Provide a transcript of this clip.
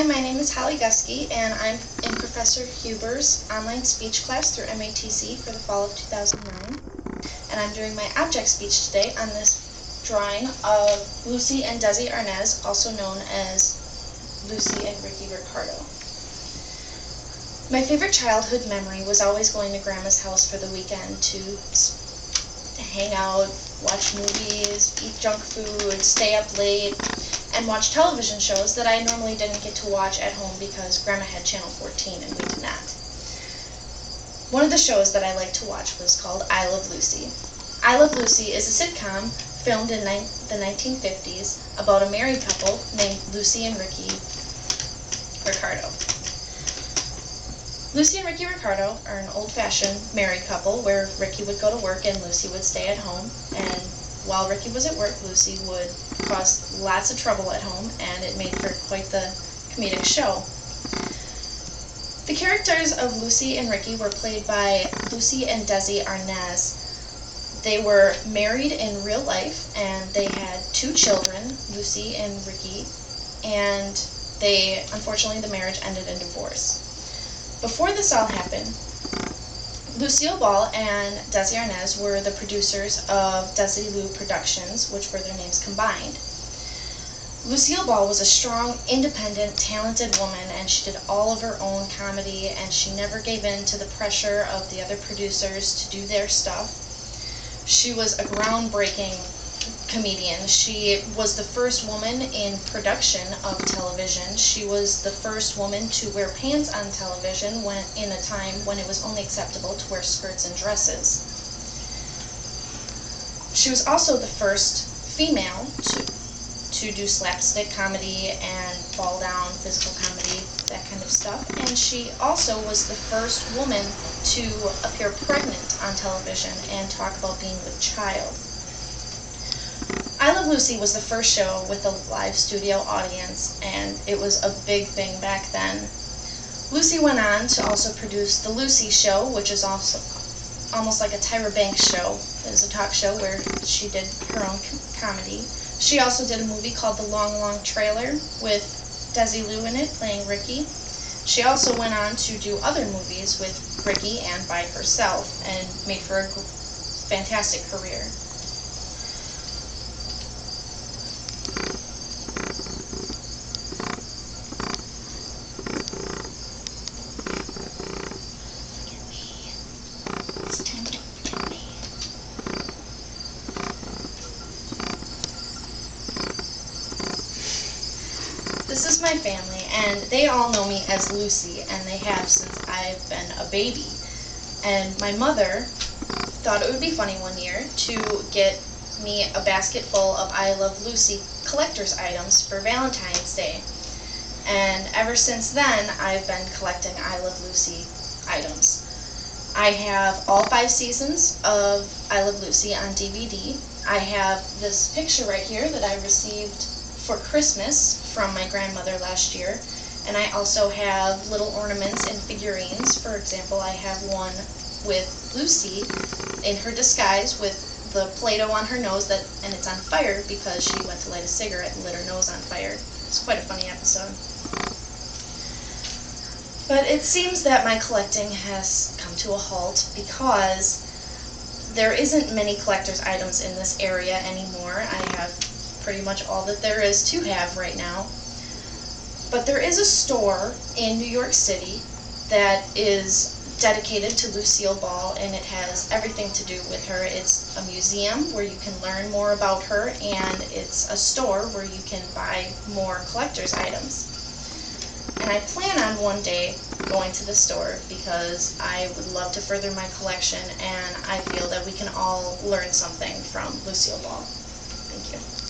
Hi, my name is Holly Gusky, and I'm in Professor Huber's online speech class through MATC for the fall of 2009. And I'm doing my object speech today on this drawing of Lucy and Desi Arnaz, also known as Lucy and Ricky Ricardo. My favorite childhood memory was always going to Grandma's house for the weekend to hang out, watch movies, eat junk food, stay up late, and watch television shows that I normally didn't get to watch at home because Grandma had Channel 14 and we did not. One of the shows that I liked to watch was called I Love Lucy. I Love Lucy is a sitcom filmed in the 1950s about a married couple named Lucy and Ricky Ricardo. Lucy and Ricky Ricardo are an old-fashioned married couple where Ricky would go to work and Lucy would stay at home, and while Ricky was at work, Lucy would cause lots of trouble at home, and it made for quite the comedic show. The characters of Lucy and Ricky were played by Lucy and Desi Arnaz. They were married in real life, and they had 2 children, Lucy and Ricky, and unfortunately, the marriage ended in divorce. Before this all happened, Lucille Ball and Desi Arnaz were the producers of Desilu Productions, which were their names combined. Lucille Ball was a strong, independent, talented woman, and she did all of her own comedy, and she never gave in to the pressure of the other producers to do their stuff. She was a groundbreaking comedian. She was the first woman in production of television. She was the first woman to wear pants on television in a time when it was only acceptable to wear skirts and dresses. She was also the first female to do slapstick comedy and fall down, physical comedy, that kind of stuff. And she also was the first woman to appear pregnant on television and talk about being with child. I Love Lucy was the first show with a live studio audience, and it was a big thing back then. Lucy went on to also produce The Lucy Show, which is also almost like a Tyra Banks show. It was a talk show where she did her own comedy. She also did a movie called The Long, Long Trailer with Desilu in it, playing Ricky. She also went on to do other movies with Ricky and by herself, and made for a fantastic career. This is my family, and they all know me as Lucy, and they have since I've been a baby. And my mother thought it would be funny one year to get me a basket full of I Love Lucy collector's items for Valentine's Day. And ever since then, I've been collecting I Love Lucy items. I have all 5 seasons of I Love Lucy on DVD. I have this picture right here that I received for Christmas from my grandmother last year, and I also have little ornaments and figurines. For example, I have one with Lucy in her disguise with the Play-Doh on her nose and it's on fire because she went to light a cigarette and lit her nose on fire. It's quite a funny episode. But it seems that my collecting has come to a halt because there isn't many collector's items in this area anymore. I have pretty much all that there is to have right now. But there is a store in New York City that is dedicated to Lucille Ball, and it has everything to do with her. It's a museum where you can learn more about her, and it's a store where you can buy more collector's items. And I plan on one day going to the store because I would love to further my collection, and I feel that we can all learn something from Lucille Ball. Thank you.